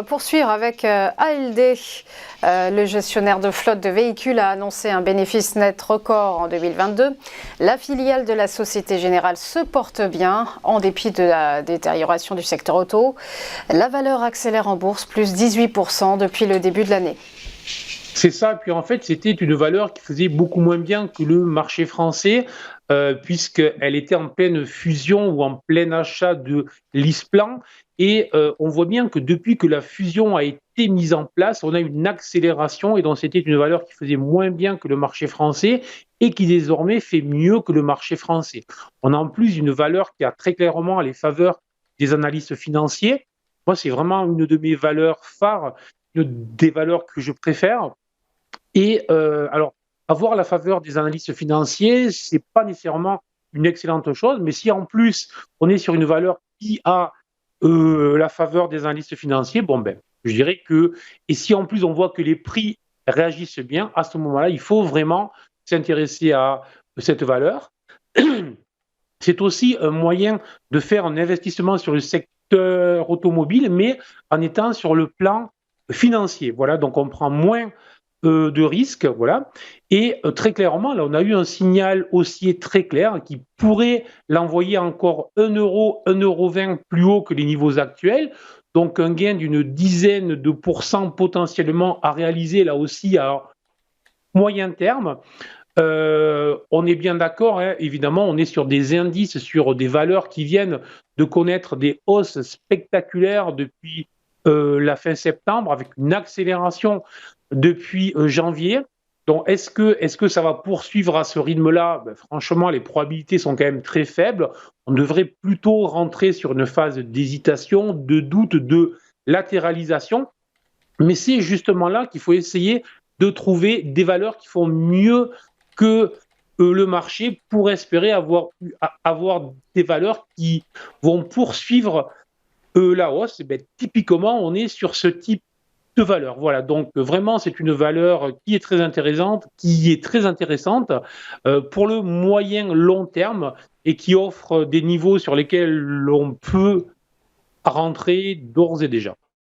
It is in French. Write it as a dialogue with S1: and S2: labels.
S1: poursuivre avec ALD. Le gestionnaire de flotte de véhicules a annoncé un bénéfice net record en 2022. La filiale de la Société Générale se porte bien en dépit de la détérioration du secteur auto. La valeur accélère en bourse, plus 18% depuis le début de l'année.
S2: C'est ça, puis en fait, c'était une valeur qui faisait beaucoup moins bien que le marché français, puisqu'elle était en pleine fusion ou en plein achat de LeasePlan. Et on voit bien que depuis que la fusion a été mise en place, on a une accélération, et donc c'était une valeur qui faisait moins bien que le marché français et qui désormais fait mieux que le marché français. On a en plus une valeur qui a très clairement les faveurs des analystes financiers. Moi, c'est vraiment une de mes valeurs phares, une des valeurs que je préfère. Et alors, avoir la faveur des analystes financiers, c'est pas nécessairement une excellente chose, mais si en plus on est sur une valeur qui a la faveur des analystes financiers, bon ben, je dirais que, et si en plus on voit que les prix réagissent bien, à ce moment-là, il faut vraiment s'intéresser à cette valeur. C'est aussi un moyen de faire un investissement sur le secteur automobile, mais en étant sur le plan financier. Voilà, donc on prend moins de risques, voilà. Et très clairement, là, on a eu un signal haussier très clair qui pourrait l'envoyer encore 1 euro, 1,20 € plus haut que les niveaux actuels. Donc un gain d'une dizaine de pourcents potentiellement à réaliser là aussi à moyen terme. On est bien d'accord, hein, évidemment, on est sur des indices, sur des valeurs qui viennent de connaître des hausses spectaculaires depuis la fin septembre, avec une accélération depuis janvier. Donc, est-ce que ça va poursuivre à ce rythme-là? Ben, franchement, les probabilités sont quand même très faibles. On devrait plutôt rentrer sur une phase d'hésitation, de doute, de latéralisation. Mais c'est justement là qu'il faut essayer de trouver des valeurs qui font mieux que le marché pour espérer avoir des valeurs qui vont poursuivre la hausse. Et bien, typiquement, on est sur ce type de valeur. Voilà, donc vraiment, c'est une valeur qui est très intéressante pour le moyen long terme et qui offre des niveaux sur lesquels l'on peut rentrer d'ores et déjà.